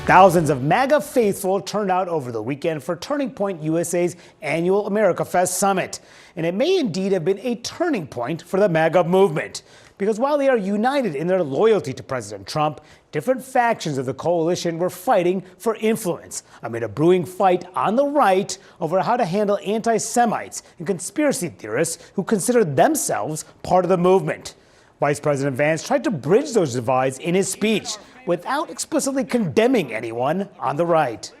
Thousands of MAGA faithful turned out over the weekend for Turning Point USA's annual America Fest summit. And it may indeed have been a turning point for the MAGA movement. Because while they are united in their loyalty to President Trump, different factions of the coalition were fighting for influence amid a brewing fight on the right over how to handle anti-Semites and conspiracy theorists who consider themselves part of the movement. Vice President Vance tried to bridge those divides in his speech without explicitly condemning anyone on the right.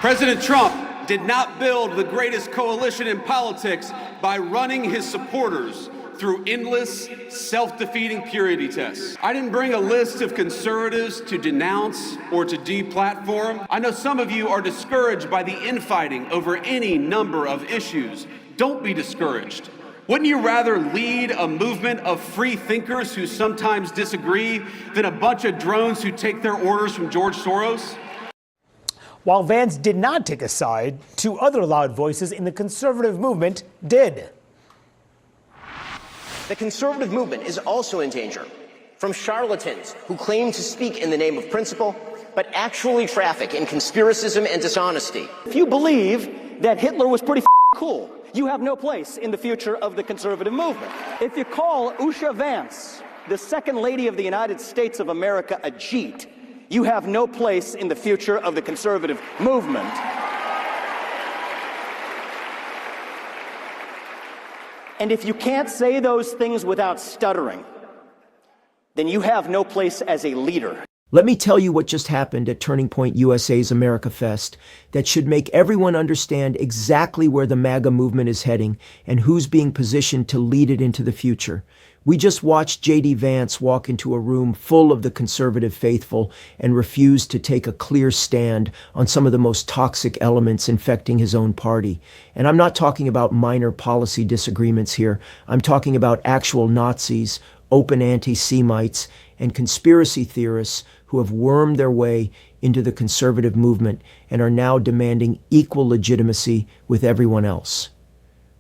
President Trump did not build the greatest coalition in politics by running his supporters through endless, self-defeating purity tests. I didn't bring a list of conservatives to denounce or to deplatform. I know some of you are discouraged by the infighting over any number of issues. Don't be discouraged. Wouldn't you rather lead a movement of free thinkers who sometimes disagree than a bunch of drones who take their orders from George Soros? While Vance did not take a side, two other loud voices in the conservative movement did. The conservative movement is also in danger from charlatans who claim to speak in the name of principle, but actually traffic in conspiracism and dishonesty. If you believe that Hitler was pretty cool, you have no place in the future of the conservative movement. If you call Usha Vance, the second lady of the United States of America, a Jeet, you have no place in the future of the conservative movement. And if you can't say those things without stuttering, then you have no place as a leader. Let me tell you what just happened at Turning Point USA's America Fest that should make everyone understand exactly where the MAGA movement is heading and who's being positioned to lead it into the future. We just watched JD Vance walk into a room full of the conservative faithful and refuse to take a clear stand on some of the most toxic elements infecting his own party. And I'm not talking about minor policy disagreements here. I'm talking about actual Nazis, open anti-Semites, and conspiracy theorists who have wormed their way into the conservative movement and are now demanding equal legitimacy with everyone else.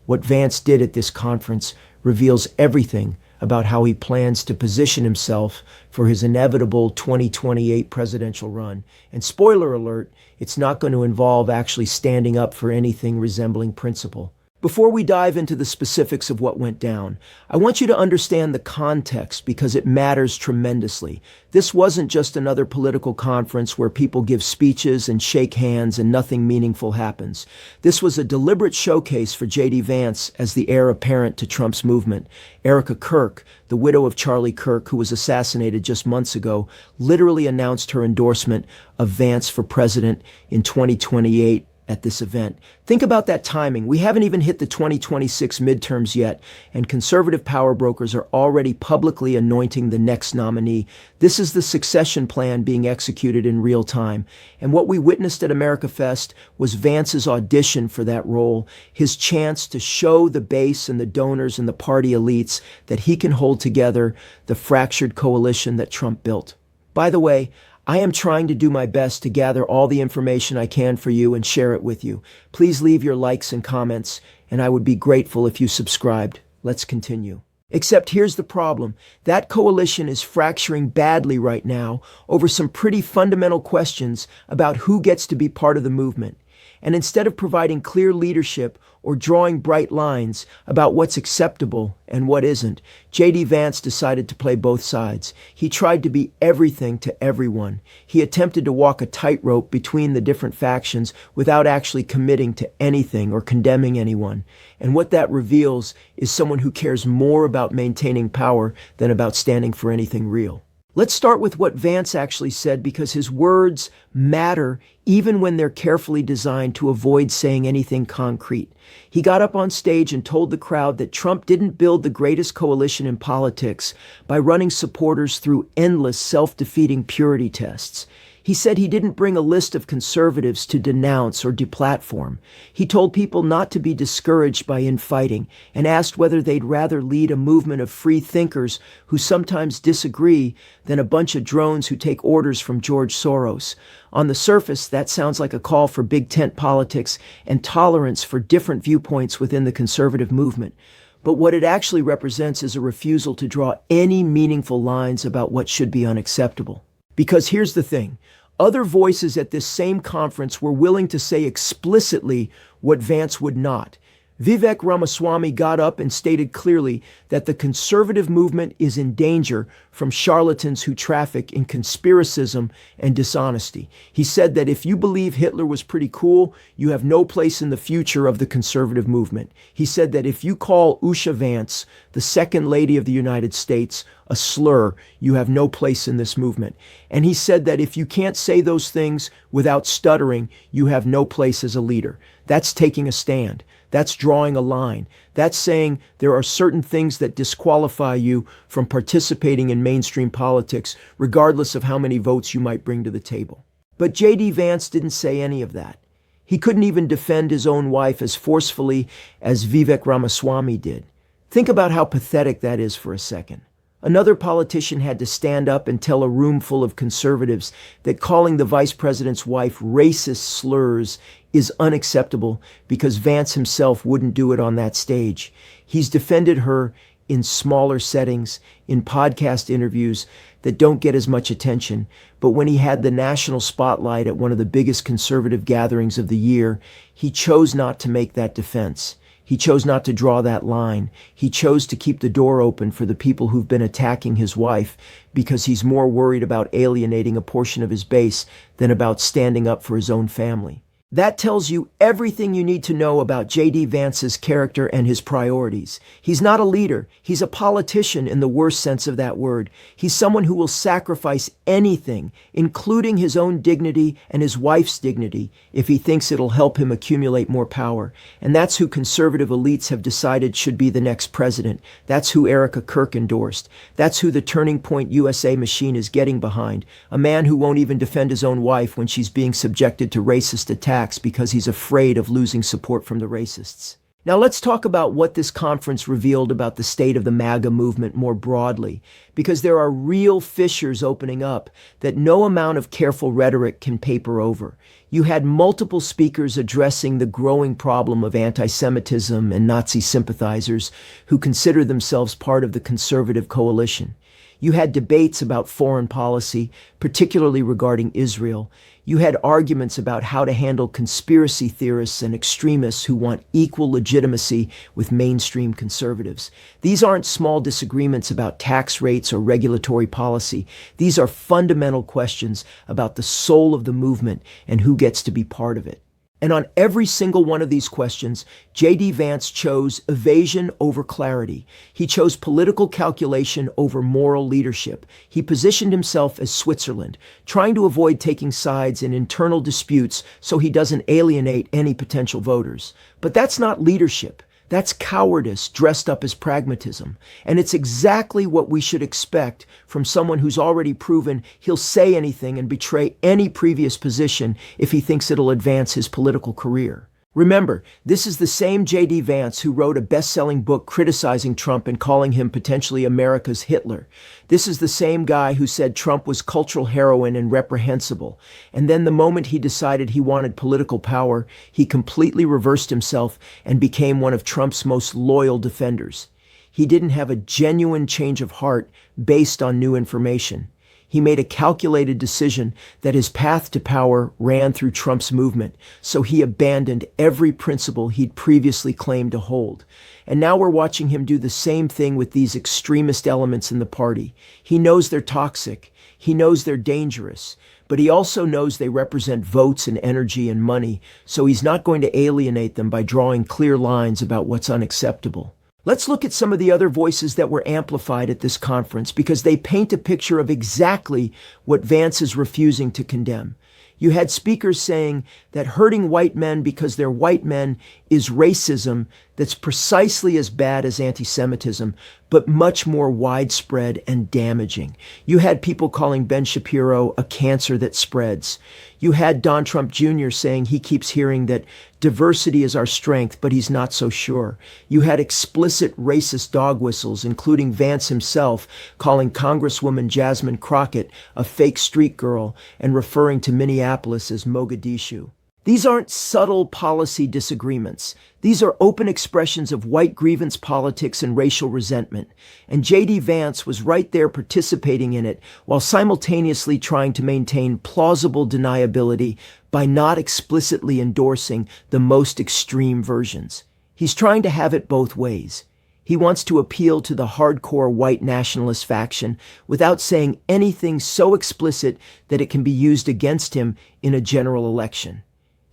What Vance did at this conference reveals everything about how he plans to position himself for his inevitable 2028 presidential run. And spoiler alert, it's not going to involve actually standing up for anything resembling principle. Before we dive into the specifics of what went down, I want you to understand the context because it matters tremendously. This wasn't just another political conference where people give speeches and shake hands and nothing meaningful happens. This was a deliberate showcase for JD Vance as the heir apparent to Trump's movement. Erica Kirk, the widow of Charlie Kirk, who was assassinated just months ago, literally announced her endorsement of Vance for president in 2028 at this event. Think about that timing. We haven't even hit the 2026 midterms yet, and conservative power brokers are already publicly anointing the next nominee. This is the succession plan being executed in real time. And what we witnessed at America Fest was Vance's audition for that role, his chance to show the base and the donors and the party elites that he can hold together the fractured coalition that Trump built. By the way, I am trying to do my best to gather all the information I can for you and share it with you. Please leave your likes and comments, and I would be grateful if you subscribed. Let's continue. Except here's the problem. That coalition is fracturing badly right now over some pretty fundamental questions about who gets to be part of the movement. And instead of providing clear leadership or drawing bright lines about what's acceptable and what isn't, JD Vance decided to play both sides. He tried to be everything to everyone. He attempted to walk a tightrope between the different factions without actually committing to anything or condemning anyone. And what that reveals is someone who cares more about maintaining power than about standing for anything real. Let's start with what Vance actually said because his words matter even when they're carefully designed to avoid saying anything concrete. He got up on stage and told the crowd that Trump didn't build the greatest coalition in politics by running supporters through endless self-defeating purity tests. He said he didn't bring a list of conservatives to denounce or deplatform. He told people not to be discouraged by infighting and asked whether they'd rather lead a movement of free thinkers who sometimes disagree than a bunch of drones who take orders from George Soros. On the surface, that sounds like a call for big tent politics and tolerance for different viewpoints within the conservative movement. But what it actually represents is a refusal to draw any meaningful lines about what should be unacceptable. Because here's the thing. Other voices at this same conference were willing to say explicitly what Vance would not. Vivek Ramaswamy got up and stated clearly that the conservative movement is in danger from charlatans who traffic in conspiracism and dishonesty. He said that if you believe Hitler was pretty cool, you have no place in the future of the conservative movement. He said that if you call Usha Vance, the second lady of the United States, a slur, you have no place in this movement. And he said that if you can't say those things without stuttering, you have no place as a leader. That's taking a stand. That's drawing a line. That's saying there are certain things that disqualify you from participating in mainstream politics, regardless of how many votes you might bring to the table. But JD Vance didn't say any of that. He couldn't even defend his own wife as forcefully as Vivek Ramaswamy did. Think about how pathetic that is for a second. Another politician had to stand up and tell a room full of conservatives that calling the vice president's wife racist slurs is unacceptable because Vance himself wouldn't do it on that stage. He's defended her in smaller settings, in podcast interviews that don't get as much attention. But when he had the national spotlight at one of the biggest conservative gatherings of the year, he chose not to make that defense. He chose not to draw that line. He chose to keep the door open for the people who've been attacking his wife because he's more worried about alienating a portion of his base than about standing up for his own family. That tells you everything you need to know about JD Vance's character and his priorities. He's not a leader. He's a politician in the worst sense of that word. He's someone who will sacrifice anything, including his own dignity and his wife's dignity, if he thinks it'll help him accumulate more power. And that's who conservative elites have decided should be the next president. That's who Erica Kirk endorsed. That's who the Turning Point USA machine is getting behind. A man who won't even defend his own wife when she's being subjected to racist attacks because he's afraid of losing support from the racists. Now let's talk about what this conference revealed about the state of the MAGA movement more broadly, because there are real fissures opening up that no amount of careful rhetoric can paper over. You had multiple speakers addressing the growing problem of anti-Semitism and Nazi sympathizers who consider themselves part of the conservative coalition. You had debates about foreign policy, particularly regarding Israel. You had arguments about how to handle conspiracy theorists and extremists who want equal legitimacy with mainstream conservatives. These aren't small disagreements about tax rates or regulatory policy. These are fundamental questions about the soul of the movement and who gets to be part of it. And on every single one of these questions, JD Vance chose evasion over clarity. He chose political calculation over moral leadership. He positioned himself as Switzerland, trying to avoid taking sides in internal disputes so he doesn't alienate any potential voters. But that's not leadership. That's cowardice dressed up as pragmatism. And it's exactly what we should expect from someone who's already proven he'll say anything and betray any previous position if he thinks it'll advance his political career. Remember, this is the same JD Vance who wrote a best-selling book criticizing Trump and calling him potentially America's Hitler. This is the same guy who said Trump was cultural heroin and reprehensible. And then the moment he decided he wanted political power, he completely reversed himself and became one of Trump's most loyal defenders. He didn't have a genuine change of heart based on new information. He made a calculated decision that his path to power ran through Trump's movement, so he abandoned every principle he'd previously claimed to hold. And now we're watching him do the same thing with these extremist elements in the party. He knows they're toxic. He knows they're dangerous. But he also knows they represent votes and energy and money, so he's not going to alienate them by drawing clear lines about what's unacceptable. Let's look at some of the other voices that were amplified at this conference because they paint a picture of exactly what Vance is refusing to condemn. You had speakers saying that hurting white men because they're white men is racism that's precisely as bad as anti-Semitism, but much more widespread and damaging. You had people calling Ben Shapiro a cancer that spreads. You had Don Trump Jr. saying he keeps hearing that diversity is our strength, but he's not so sure. You had explicit racist dog whistles, including Vance himself calling Congresswoman Jasmine Crockett a fake street girl and referring to Minneapolis as Mogadishu. These aren't subtle policy disagreements. These are open expressions of white grievance politics and racial resentment. And JD Vance was right there participating in it while simultaneously trying to maintain plausible deniability by not explicitly endorsing the most extreme versions. He's trying to have it both ways. He wants to appeal to the hardcore white nationalist faction without saying anything so explicit that it can be used against him in a general election.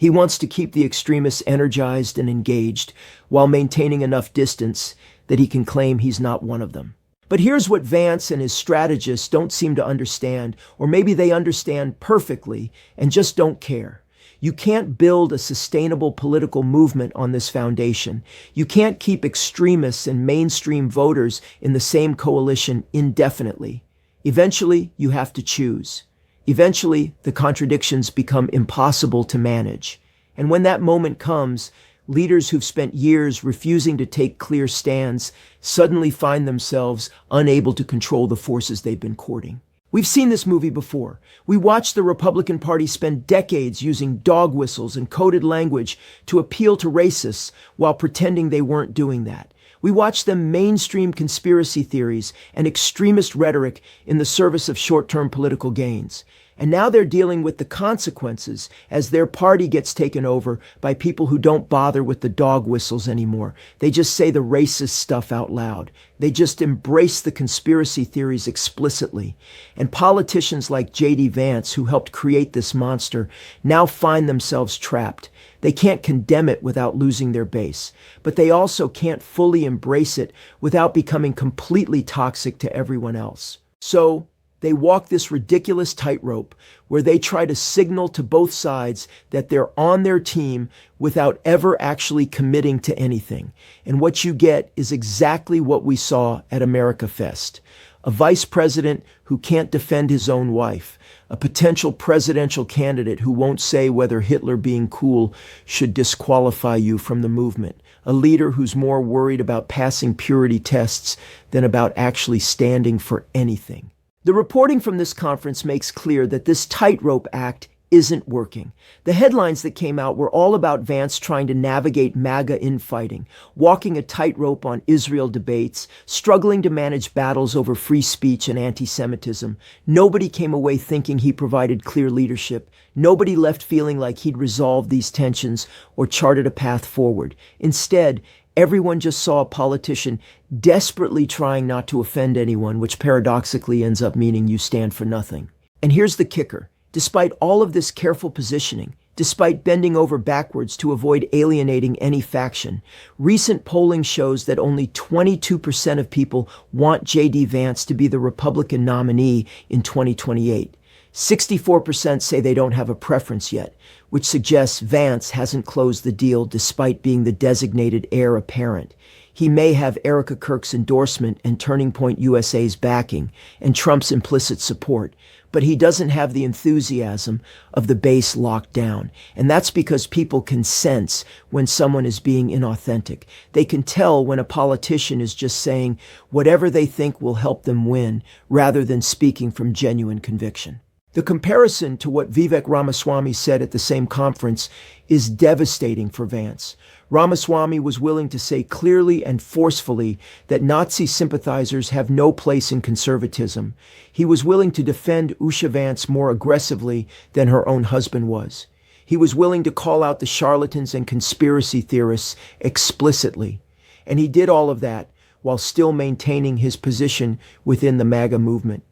He wants to keep the extremists energized and engaged while maintaining enough distance that he can claim he's not one of them. But here's what Vance and his strategists don't seem to understand, or maybe they understand perfectly and just don't care. You can't build a sustainable political movement on this foundation. You can't keep extremists and mainstream voters in the same coalition indefinitely. Eventually, you have to choose. Eventually, the contradictions become impossible to manage. And when that moment comes, leaders who've spent years refusing to take clear stands suddenly find themselves unable to control the forces they've been courting. We've seen this movie before. We watched the Republican Party spend decades using dog whistles and coded language to appeal to racists while pretending they weren't doing that. We watched them mainstream conspiracy theories and extremist rhetoric in the service of short-term political gains. And now they're dealing with the consequences as their party gets taken over by people who don't bother with the dog whistles anymore. They just say the racist stuff out loud. They just embrace the conspiracy theories explicitly. And politicians like JD Vance, who helped create this monster, now find themselves trapped. They can't condemn it without losing their base, but they also can't fully embrace it without becoming completely toxic to everyone else. So, they walk this ridiculous tightrope where they try to signal to both sides that they're on their team without ever actually committing to anything. And what you get is exactly what we saw at America Fest. A vice president who can't defend his own wife, a potential presidential candidate who won't say whether Hitler being cool should disqualify you from the movement, a leader who's more worried about passing purity tests than about actually standing for anything. The reporting from this conference makes clear that this tightrope act isn't working. The headlines that came out were all about Vance trying to navigate MAGA infighting, walking a tightrope on Israel debates, struggling to manage battles over free speech and anti-Semitism. Nobody came away thinking he provided clear leadership. Nobody left feeling like he'd resolved these tensions or charted a path forward. Instead, everyone just saw a politician desperately trying not to offend anyone, which paradoxically ends up meaning you stand for nothing. And here's the kicker. Despite all of this careful positioning, despite bending over backwards to avoid alienating any faction, recent polling shows that only 22% of people want JD Vance to be the Republican nominee in 2028. 64% say they don't have a preference yet, which suggests Vance hasn't closed the deal despite being the designated heir apparent. He may have Erica Kirk's endorsement and Turning Point USA's backing and Trump's implicit support, but he doesn't have the enthusiasm of the base locked down. And that's because people can sense when someone is being inauthentic. They can tell when a politician is just saying whatever they think will help them win rather than speaking from genuine conviction. The comparison to what Vivek Ramaswamy said at the same conference is devastating for Vance. Ramaswamy was willing to say clearly and forcefully that Nazi sympathizers have no place in conservatism. He was willing to defend Usha Vance more aggressively than her own husband was. He was willing to call out the charlatans and conspiracy theorists explicitly. And he did all of that while still maintaining his position within the MAGA movement.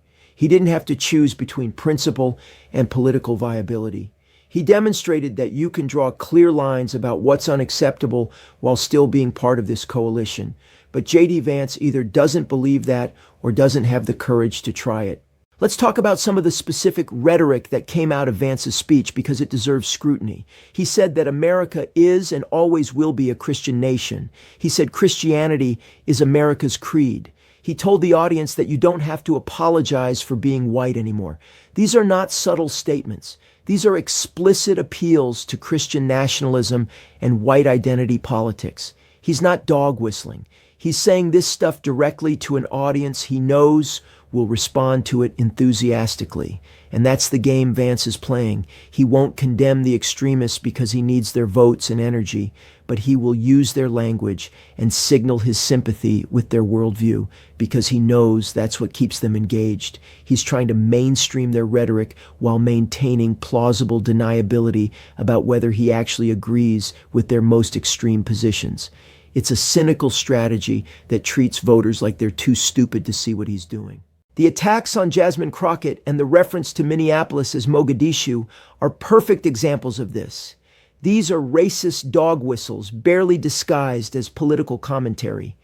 He didn't have to choose between principle and political viability. He demonstrated that you can draw clear lines about what's unacceptable while still being part of this coalition. But JD Vance either doesn't believe that or doesn't have the courage to try it. Let's talk about some of the specific rhetoric that came out of Vance's speech because it deserves scrutiny. He said that America is and always will be a Christian nation. He said Christianity is America's creed. He told the audience that you don't have to apologize for being white anymore. These are not subtle statements. These are explicit appeals to Christian nationalism and white identity politics. He's not dog whistling. He's saying this stuff directly to an audience he knows, will respond to it enthusiastically. And that's the game Vance is playing. He won't condemn the extremists because he needs their votes and energy, but he will use their language and signal his sympathy with their worldview because he knows that's what keeps them engaged. He's trying to mainstream their rhetoric while maintaining plausible deniability about whether he actually agrees with their most extreme positions. It's a cynical strategy that treats voters like they're too stupid to see what he's doing. The attacks on Jasmine Crockett and the reference to Minneapolis as Mogadishu are perfect examples of this. These are racist dog whistles, barely disguised as political commentary.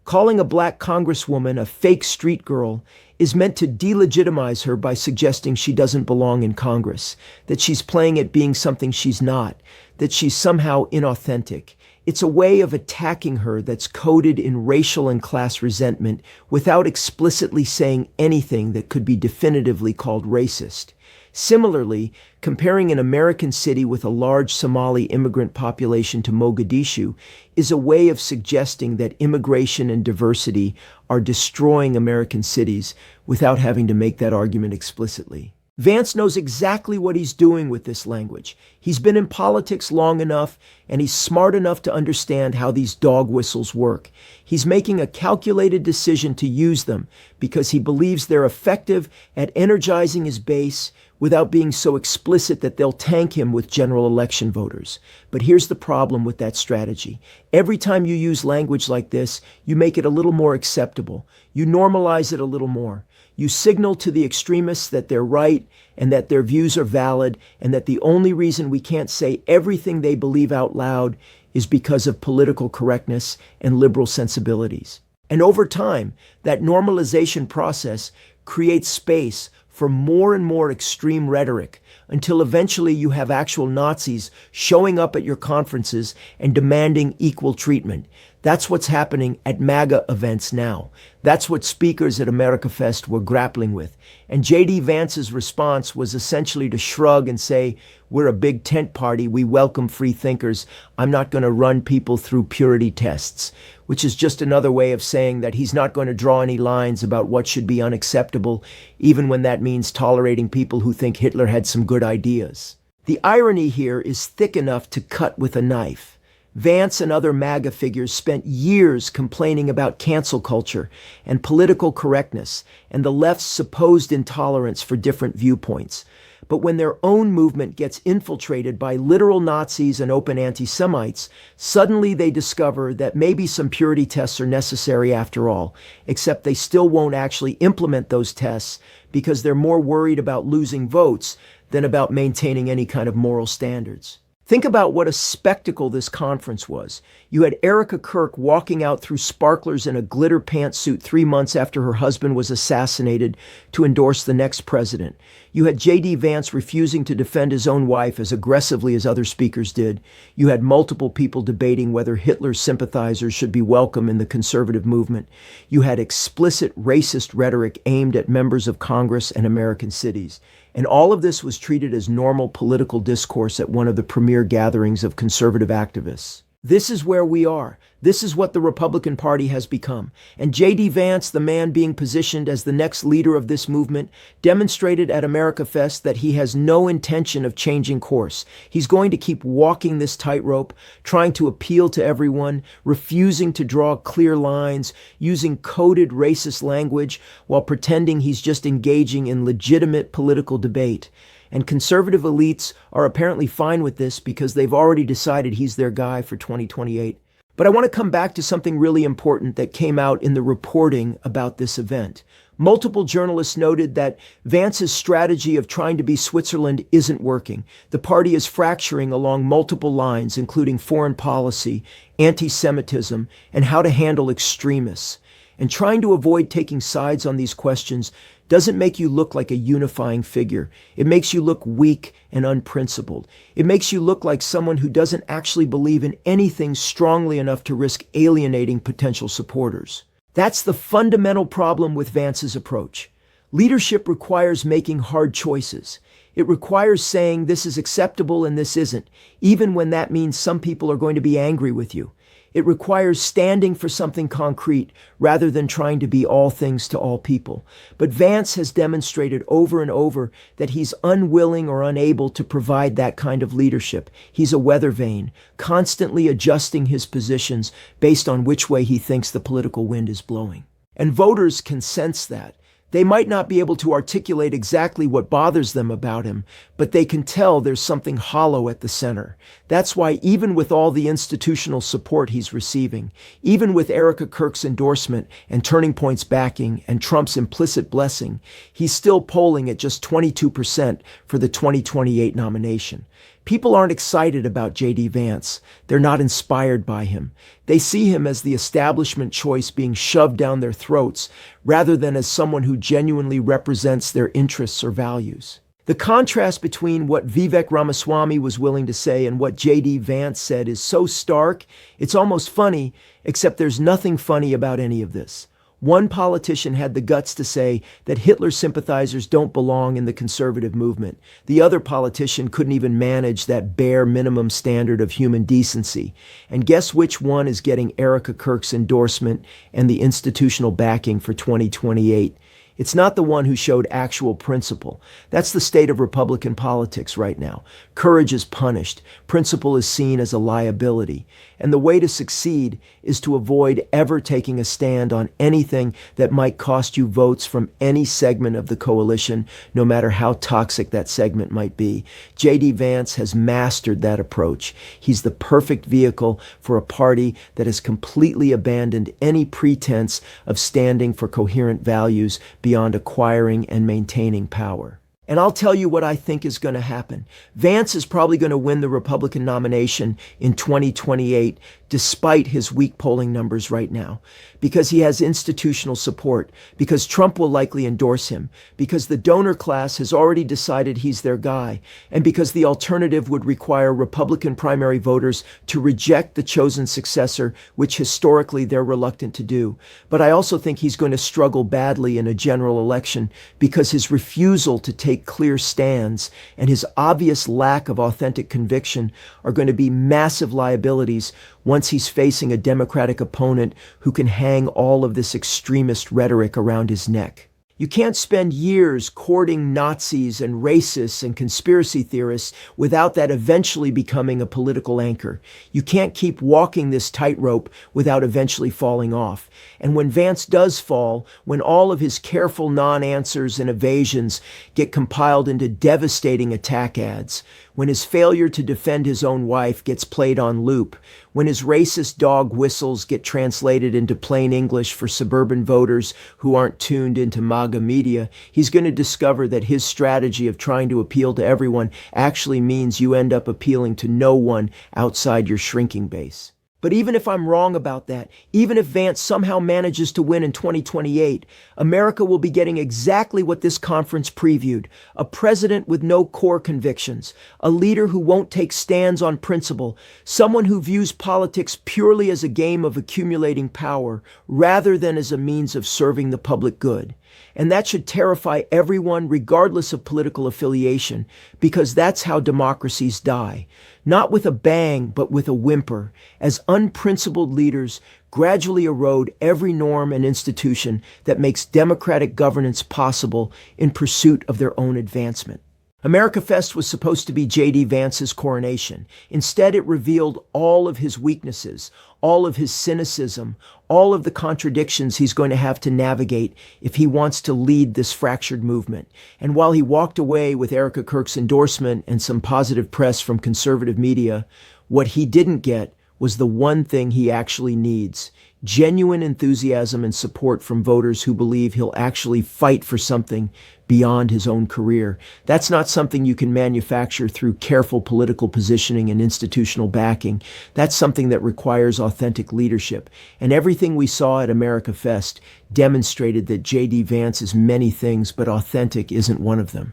Calling a black congresswoman a fake street girl is meant to delegitimize her by suggesting she doesn't belong in Congress, that she's playing at being something she's not, that she's somehow inauthentic. It's a way of attacking her that's coded in racial and class resentment without explicitly saying anything that could be definitively called racist. Similarly, comparing an American city with a large Somali immigrant population to Mogadishu is a way of suggesting that immigration and diversity are destroying American cities without having to make that argument explicitly. Vance knows exactly what he's doing with this language. He's been in politics long enough, and he's smart enough to understand how these dog whistles work. He's making a calculated decision to use them because he believes they're effective at energizing his base without being so explicit that they'll tank him with general election voters. But here's the problem with that strategy. Every time you use language like this, you make it a little more acceptable. You normalize it a little more. You signal to the extremists that they're right and that their views are valid and that the only reason we can't say everything they believe out loud is because of political correctness and liberal sensibilities. And over time, that normalization process creates space for more and more extreme rhetoric until eventually you have actual Nazis showing up at your conferences and demanding equal treatment. That's what's happening at MAGA events now. That's what speakers at AmericaFest were grappling with. And JD Vance's response was essentially to shrug and say, we're a big tent party, we welcome free thinkers, I'm not going to run people through purity tests, which is just another way of saying that he's not going to draw any lines about what should be unacceptable, even when that means tolerating people who think Hitler had some good ideas. The irony here is thick enough to cut with a knife. Vance and other MAGA figures spent years complaining about cancel culture and political correctness and the left's supposed intolerance for different viewpoints. But when their own movement gets infiltrated by literal Nazis and open anti-Semites, suddenly they discover that maybe some purity tests are necessary after all, except they still won't actually implement those tests because they're more worried about losing votes than about maintaining any kind of moral standards. Think about what a spectacle this conference was. You had Erica Kirk walking out through sparklers in a glitter pantsuit 3 months after her husband was assassinated to endorse the next president. You had JD Vance refusing to defend his own wife as aggressively as other speakers did. You had multiple people debating whether Hitler's sympathizers should be welcome in the conservative movement. You had explicit racist rhetoric aimed at members of Congress and American cities. And all of this was treated as normal political discourse at one of the premier gatherings of conservative activists. This is where we are. This is what the Republican Party has become. And JD Vance, the man being positioned as the next leader of this movement, demonstrated at AmericaFest that he has no intention of changing course. He's going to keep walking this tightrope, trying to appeal to everyone, refusing to draw clear lines, using coded racist language while pretending he's just engaging in legitimate political debate. And conservative elites are apparently fine with this because they've already decided he's their guy for 2028. But I want to come back to something really important that came out in the reporting about this event. Multiple journalists noted that Vance's strategy of trying to be Switzerland isn't working. The party is fracturing along multiple lines, including foreign policy, anti-Semitism, and how to handle extremists. And trying to avoid taking sides on these questions doesn't make you look like a unifying figure. It makes you look weak and unprincipled. It makes you look like someone who doesn't actually believe in anything strongly enough to risk alienating potential supporters. That's the fundamental problem with Vance's approach. Leadership requires making hard choices. It requires saying this is acceptable and this isn't, even when that means some people are going to be angry with you. It requires standing for something concrete rather than trying to be all things to all people. But Vance has demonstrated over and over that he's unwilling or unable to provide that kind of leadership. He's a weather vane, constantly adjusting his positions based on which way he thinks the political wind is blowing. And voters can sense that. They might not be able to articulate exactly what bothers them about him, but they can tell there's something hollow at the center. That's why even with all the institutional support he's receiving, even with Erica Kirk's endorsement and Turning Point's backing and Trump's implicit blessing, he's still polling at just 22% for the 2028 nomination. People aren't excited about JD Vance. They're not inspired by him. They see him as the establishment choice being shoved down their throats rather than as someone who genuinely represents their interests or values. The contrast between what Vivek Ramaswamy was willing to say and what JD Vance said is so stark, it's almost funny, except there's nothing funny about any of this. One politician had the guts to say that Hitler sympathizers don't belong in the conservative movement. The other politician couldn't even manage that bare minimum standard of human decency. And guess which one is getting Erica Kirk's endorsement and the institutional backing for 2028? It's not the one who showed actual principle. That's the state of Republican politics right now. Courage is punished. Principle is seen as a liability. And the way to succeed is to avoid ever taking a stand on anything that might cost you votes from any segment of the coalition, no matter how toxic that segment might be. JD Vance has mastered that approach. He's the perfect vehicle for a party that has completely abandoned any pretense of standing for coherent values beyond acquiring and maintaining power. And I'll tell you what I think is going to happen. Vance is probably going to win the Republican nomination in 2028, despite his weak polling numbers right now, because he has institutional support, because Trump will likely endorse him, because the donor class has already decided he's their guy, and because the alternative would require Republican primary voters to reject the chosen successor, which historically they're reluctant to do. But I also think he's going to struggle badly in a general election because his refusal to take clear stands and his obvious lack of authentic conviction are going to be massive liabilities once he's facing a Democratic opponent who can hang all of this extremist rhetoric around his neck. You can't spend years courting Nazis and racists and conspiracy theorists without that eventually becoming a political anchor. You can't keep walking this tightrope without eventually falling off. And when Vance does fall, when all of his careful non-answers and evasions get compiled into devastating attack ads, when his failure to defend his own wife gets played on loop, when his racist dog whistles get translated into plain English for suburban voters who aren't tuned into MAGA media, he's going to discover that his strategy of trying to appeal to everyone actually means you end up appealing to no one outside your shrinking base. But even if I'm wrong about that, even if Vance somehow manages to win in 2028, America will be getting exactly what this conference previewed: a president with no core convictions, a leader who won't take stands on principle, someone who views politics purely as a game of accumulating power rather than as a means of serving the public good. And that should terrify everyone regardless of political affiliation, because that's how democracies die. Not with a bang, but with a whimper, as unprincipled leaders gradually erode every norm and institution that makes democratic governance possible in pursuit of their own advancement. America Fest was supposed to be JD Vance's coronation. Instead, it revealed all of his weaknesses, all of his cynicism, all of the contradictions he's going to have to navigate if he wants to lead this fractured movement. And while he walked away with Erica Kirk's endorsement and some positive press from conservative media, what he didn't get was the one thing he actually needs: genuine enthusiasm and support from voters who believe he'll actually fight for something beyond his own career. That's not something you can manufacture through careful political positioning and institutional backing. That's something that requires authentic leadership. And everything we saw at America Fest demonstrated that JD Vance is many things, but authentic isn't one of them.